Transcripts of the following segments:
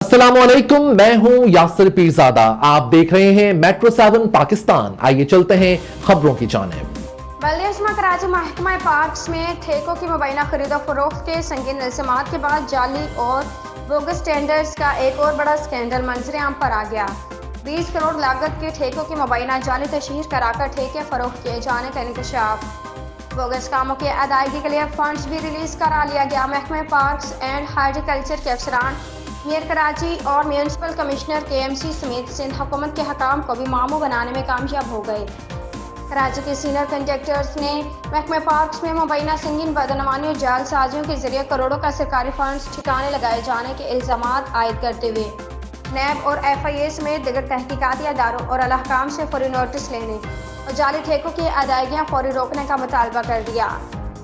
अस्सलाम वालेकुम, मैं हूं यासिर पीरजादा। आप देख रहे हैं मेट्रो 7 पाकिस्तान। आइए चलते हैं खबरों की जानिब। बल्दिया कराची महकमा पार्क्स में ठेकों की मुबैना खरीदो फरोख्त के संगीन इल्जामात के बाद जाली और बोगस टेंडर्स का एक और बड़ा स्कैंडल मंजर-ए-आम पर आ गया। 20 करोड़ लागत के ठेकों की मुबैना जाली तशहीर कराकर ठेके फरोख्त किए जाने का इंकशाफ। बोगस कामों की अदायगी के लिए फंड्स भी रिलीज करा लिया गया। महकमा पार्क्स एंड हॉर्टिकल्चर के अफसरान, मेयर कराची और म्यूनसिपल कमिश्नर KMC समेत सिंध हुकूमत के हकाम को भी मामू बनाने में कामयाब हो गए। कराची के सीनियर कंट्रैक्टर्स ने महकमा पार्क्स में मुबैना संगीन बदनवानी और जालसाजियों के जरिए करोड़ों का सरकारी फंड्स ठिकाने लगाए जाने के इल्जामात आयद करते हुए NAB और FIA समेत दिगर तहकीकाती अदारों और अहकाम से फौरी नोटिस लेने और जाली ठेकों की अदायगियाँ फौरी रोकने का मुतालबा कर दिया।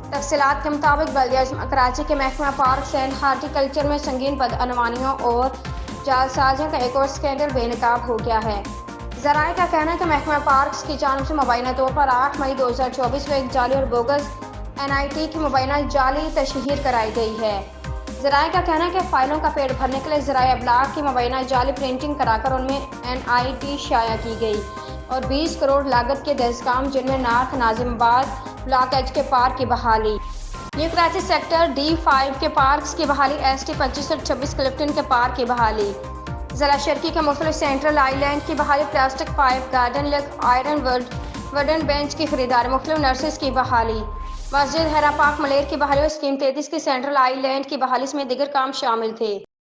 तफसीलात के मुताबिक बल्दिया कराची के महकमा पार्क्स एंड हार्टिकल्चर में संगीन बदअनवानियों और जालसाजियों का एक और स्कैंडल बेनकाब हो गया है। ज़राए का कहना है कि महकमा पार्क्स की जानिब से मुबैना तौर पर 8 मई 2024 को एक जाली और बोगस NIT की मुबैना जाली तशहीर कराई गई है। ज़राए का कहना है कि फाइलों का पेड़ भरने के लिए ज़राए अबलाग की मुबैना जाली प्रिंटिंग कराकर उनमें NIT शाया की गई और 20 करोड़ लागत के 10 काम, जिनमें नार्थ नाजिमाबाद ब्लॉक एच के पार्क की बहाली, न्यू कराची सेक्टर D5 के पार्क्स की बहाली, ST 25 और 26 क्लिफ्टन के पार्क की बहाली, ज़िला शर्की के मुख्तलिफ सेंट्रल आइलैंड की बहाली, plastic pipe, garden lake, iron wooden bench की खरीदारी, मुख्तलिफ नर्सेज की बहाली, मस्जिद हैरा पाक मलेर की बहाली और स्कीम 33 की सेंट्रल आइलैंड की बहाली में दिगर काम शामिल थे।